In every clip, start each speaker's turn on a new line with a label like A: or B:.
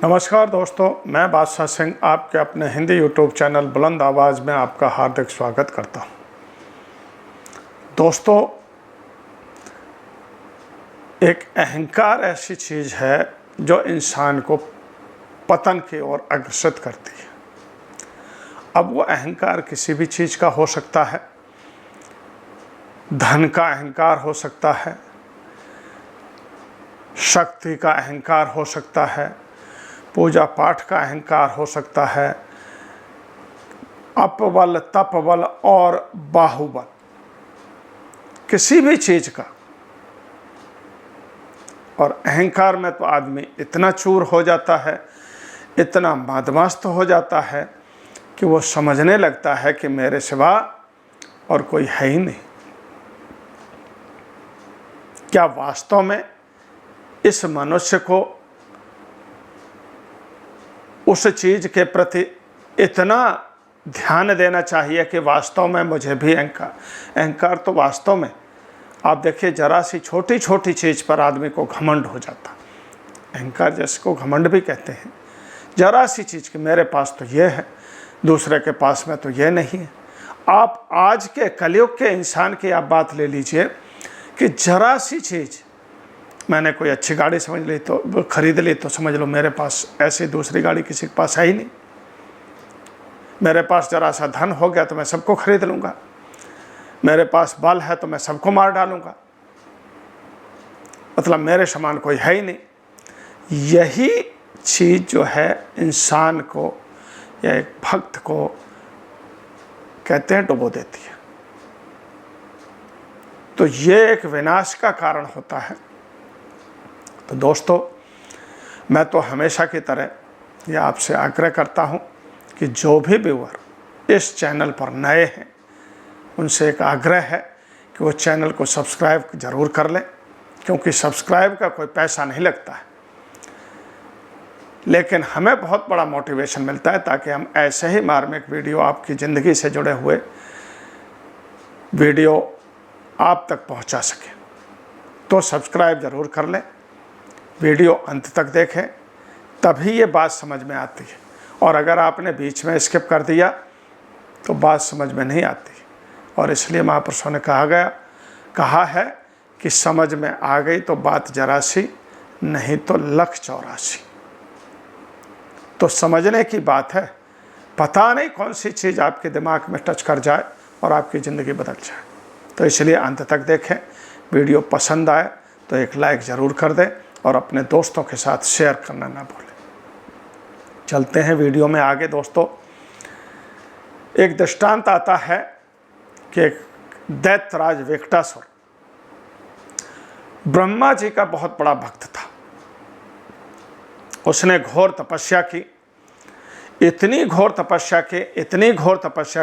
A: नमस्कार दोस्तों, मैं बादशाह सिंह आपके अपने हिंदी यूट्यूब चैनल बुलंद आवाज़ में आपका हार्दिक स्वागत करता हूं। दोस्तों, एक अहंकार ऐसी चीज़ है जो इंसान को पतन की ओर अग्रसर करती है। अब वो अहंकार किसी भी चीज़ का हो सकता है। धन का अहंकार हो सकता है, शक्ति का अहंकार हो सकता है, पूजा पाठ का अहंकार हो सकता है, अपबल, तपबल और बाहुबल, किसी भी चीज़ का। और अहंकार में तो आदमी इतना चूर हो जाता है, इतना मदमस्त हो जाता है कि वो समझने लगता है कि मेरे सिवा और कोई है ही नहीं। क्या वास्तव में इस मनुष्य को उस चीज़ के प्रति इतना ध्यान देना चाहिए कि वास्तव में मुझे भी अहंकार तो वास्तव में आप देखिए, जरा सी छोटी छोटी चीज़ पर आदमी को घमंड हो जाता। अहंकार जिसको घमंड भी कहते हैं, जरा सी चीज़ कि मेरे पास तो ये है, दूसरे के पास में तो ये नहीं है। आप आज के कलयुग के इंसान की आप बात ले लीजिए कि जरा सी चीज़, मैंने कोई अच्छी गाड़ी समझ ली तो खरीद ली, तो समझ लो मेरे पास ऐसी दूसरी गाड़ी किसी के पास है ही नहीं। मेरे पास जरा सा धन हो गया तो मैं सबको खरीद लूँगा, मेरे पास बल है तो मैं सबको मार डालूँगा, मतलब मेरे समान कोई है ही नहीं। यही चीज़ जो है इंसान को या एक भक्त को कहते हैं डुबो देती है। तो ये एक विनाश का कारण होता है। तो दोस्तों, मैं तो हमेशा की तरह ये आपसे आग्रह करता हूँ कि जो भी व्यूअर इस चैनल पर नए हैं, उनसे एक आग्रह है कि वो चैनल को सब्सक्राइब ज़रूर कर लें, क्योंकि सब्सक्राइब का कोई पैसा नहीं लगता है, लेकिन हमें बहुत बड़ा मोटिवेशन मिलता है ताकि हम ऐसे ही मार्मिक वीडियो, आपकी ज़िंदगी से जुड़े हुए वीडियो आप तक पहुंचा सकें। तो सब्सक्राइब ज़रूर कर लें, वीडियो अंत तक देखें, तभी ये बात समझ में आती है। और अगर आपने बीच में स्किप कर दिया तो बात समझ में नहीं आती। और इसलिए महापुरुषों ने कहा है कि समझ में आ गई तो बात जरा सी, नहीं तो लख 84। तो समझने की बात है, पता नहीं कौन सी चीज़ आपके दिमाग में टच कर जाए और आपकी ज़िंदगी बदल जाए। तो इसलिए अंत तक देखें। वीडियो पसंद आए तो एक लाइक ज़रूर कर दें और अपने दोस्तों के साथ शेयर करना ना भूलें। चलते हैं वीडियो में आगे। दोस्तों, एक दृष्टांत आता है कि एक दैत्यराज वेकटासुर ब्रह्मा जी का बहुत बड़ा भक्त था। उसने घोर तपस्या की, इतनी घोर तपस्या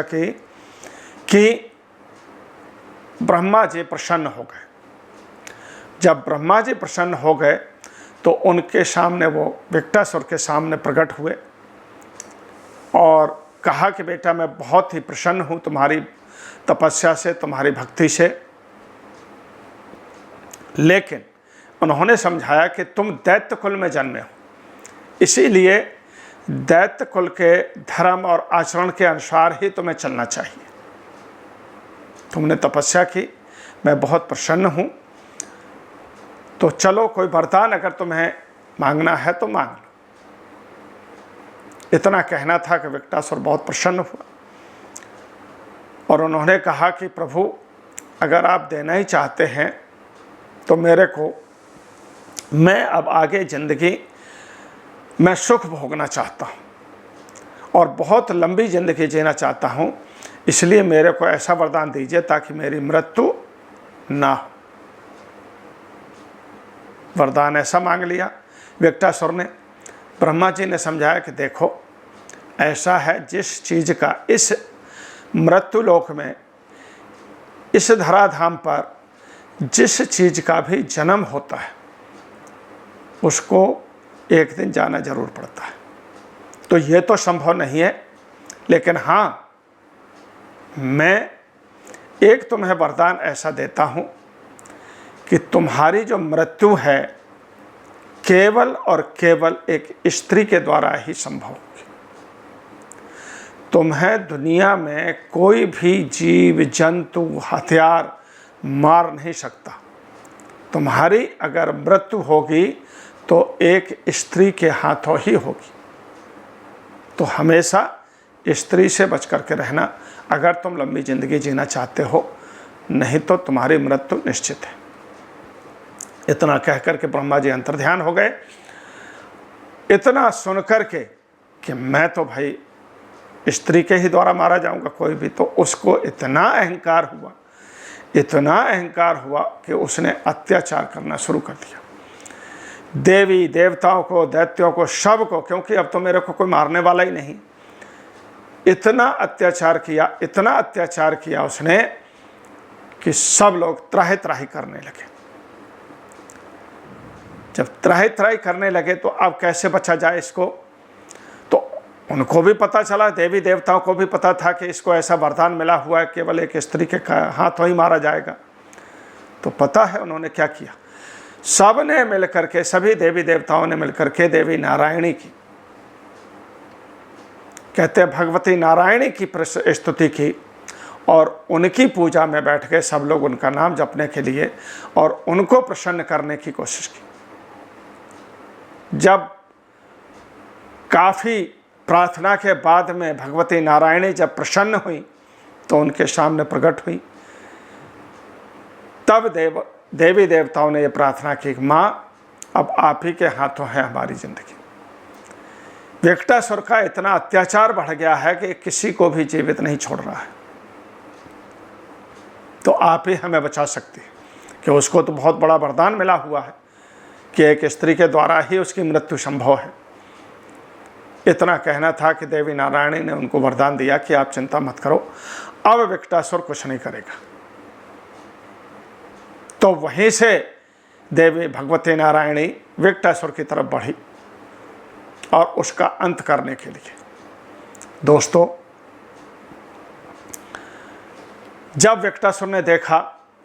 A: की कि ब्रह्मा जी प्रसन्न हो गए। जब ब्रह्मा जी प्रसन्न हो गए तो उनके सामने, वो वेकटासुर के सामने प्रकट हुए और कहा कि बेटा, मैं बहुत ही प्रसन्न हूँ तुम्हारी तपस्या से, तुम्हारी भक्ति से, लेकिन उन्होंने समझाया कि तुम दैत्य कुल में जन्मे हो, इसीलिए दैत्य कुल के धर्म और आचरण के अनुसार ही तुम्हें चलना चाहिए। तुमने तपस्या की, मैं बहुत प्रसन्न हूँ, तो चलो कोई वरदान अगर तुम्हें मांगना है तो मांग लो। इतना कहना था कि वेकटासुर बहुत प्रसन्न हुआ और उन्होंने कहा कि प्रभु, अगर आप देना ही चाहते हैं तो मेरे को, मैं अब आगे ज़िंदगी मैं सुख भोगना चाहता हूँ और बहुत लंबी ज़िंदगी जीना चाहता हूँ, इसलिए मेरे को ऐसा वरदान दीजिए ताकि मेरी मृत्यु ना हो। वरदान ऐसा मांग लिया वेकटासुर ने। ब्रह्मा जी ने समझाया कि देखो, ऐसा है, जिस चीज़ का इस मृत्युलोक में, इस धराधाम पर जिस चीज़ का भी जन्म होता है, उसको एक दिन जाना जरूर पड़ता है। तो ये तो संभव नहीं है, लेकिन हाँ, मैं एक तुम्हें वरदान ऐसा देता हूँ कि तुम्हारी जो मृत्यु है केवल और केवल एक स्त्री के द्वारा ही संभव होगी। तुम्हें दुनिया में कोई भी जीव जंतु हथियार मार नहीं सकता। तुम्हारी अगर मृत्यु होगी तो एक स्त्री के हाथों ही होगी। तो हमेशा स्त्री से बच करके रहना अगर तुम लंबी जिंदगी जीना चाहते हो, नहीं तो तुम्हारी मृत्यु निश्चित है। इतना कहकर के ब्रह्मा जी अंतर्ध्यान हो गए। इतना सुन करके कि मैं तो भाई स्त्री के ही द्वारा मारा जाऊंगा कोई भी, तो उसको इतना अहंकार हुआ कि उसने अत्याचार करना शुरू कर दिया। देवी देवताओं को, दैत्यों को, सब को, क्योंकि अब तो मेरे को कोई मारने वाला ही नहीं। इतना अत्याचार किया उसने कि सब लोग त्राहि त्राहि करने लगे। जब त्राहि त्राहि करने लगे तो अब कैसे बचा जाए इसको, तो उनको भी पता चला, देवी देवताओं को भी पता था कि इसको ऐसा वरदान मिला हुआ है केवल एक स्त्री के हाथों ही मारा जाएगा। तो पता है उन्होंने क्या किया, सब ने मिलकर के, सभी देवी देवताओं ने मिलकर के देवी नारायणी की, कहते हैं भगवती नारायणी की स्तुति की और उनकी पूजा में बैठ के सब लोग उनका नाम जपने के लिए और उनको प्रसन्न करने की कोशिश की। जब काफ़ी प्रार्थना के बाद में भगवती नारायणी जब प्रसन्न हुई तो उनके सामने प्रकट हुई। तब देवी देवताओं ने ये प्रार्थना की, माँ अब आप ही के हाथों है हमारी ज़िंदगी। वृक्षासुर का इतना अत्याचार बढ़ गया है कि किसी को भी जीवित नहीं छोड़ रहा है, तो आप ही हमें बचा सकती है। कि उसको तो बहुत बड़ा वरदान मिला हुआ है कि एक स्त्री के द्वारा ही उसकी मृत्यु संभव है। इतना कहना था कि देवी नारायणी ने उनको वरदान दिया कि आप चिंता मत करो, अब वृक्षासुर कुछ नहीं करेगा। तो वहीं से देवी भगवती नारायणी वृक्षासुर की तरफ बढ़ी और उसका अंत करने के लिए। दोस्तों, जब वृक्षासुर ने देखा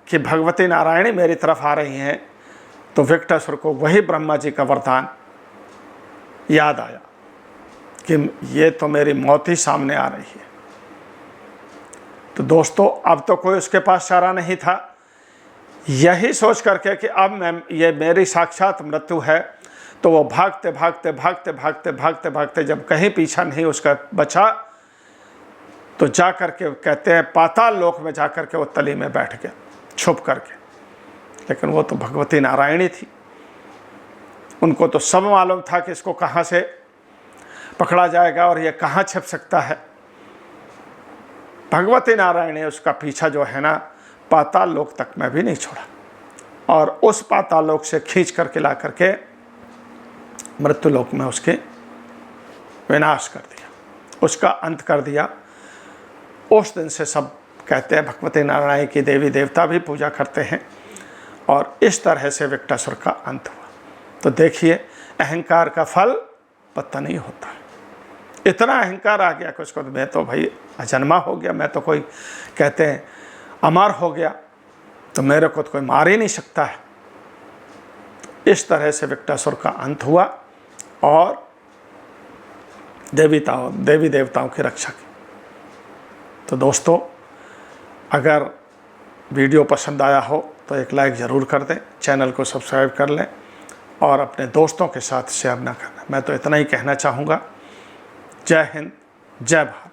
A: कि भगवती नारायणी मेरी तरफ आ रही हैं, तो वृक्षासुर को वही ब्रह्मा जी का वरदान याद आया कि ये तो मेरी मौत ही सामने आ रही है। तो दोस्तों, अब तो कोई उसके पास चारा नहीं था। यही सोच करके कि अब ये मेरी साक्षात मृत्यु है, तो वो भागते जब कहीं पीछा नहीं उसका बचा, तो जा करके कहते हैं पाताल लोक में जा करके वो तली में बैठ गया छुप करके। लेकिन वो तो भगवती नारायणी थी, उनको तो सब मालूम था कि इसको कहाँ से पकड़ा जाएगा और ये कहाँ छिप सकता है। भगवती नारायणी उसका पीछा जो है ना, पाताल लोक तक में भी नहीं छोड़ा और उस पाताल लोक से खींच करके ला करके मृत्यु लोक में उसके विनाश कर दिया, उसका अंत कर दिया। उस दिन से सब कहते हैं भगवती नारायण की देवी देवता भी पूजा करते हैं और इस तरह से वृक्षासुर का अंत हुआ। तो देखिए, अहंकार का फल पत्ता नहीं होता है। इतना अहंकार आ गया कि उसको, मैं तो भाई अजन्मा हो गया, मैं तो कोई कहते हैं अमर हो गया, तो मेरे को तो कोई मार ही नहीं सकता है। इस तरह से वृक्षासुर का अंत हुआ और देवी देवताओं की रक्षा की। तो दोस्तों, अगर वीडियो पसंद आया हो तो एक लाइक ज़रूर कर दें, चैनल को सब्सक्राइब कर लें और अपने दोस्तों के साथ शेयर ना करना। मैं तो इतना ही कहना चाहूँगा। जय हिंद, जय भारत।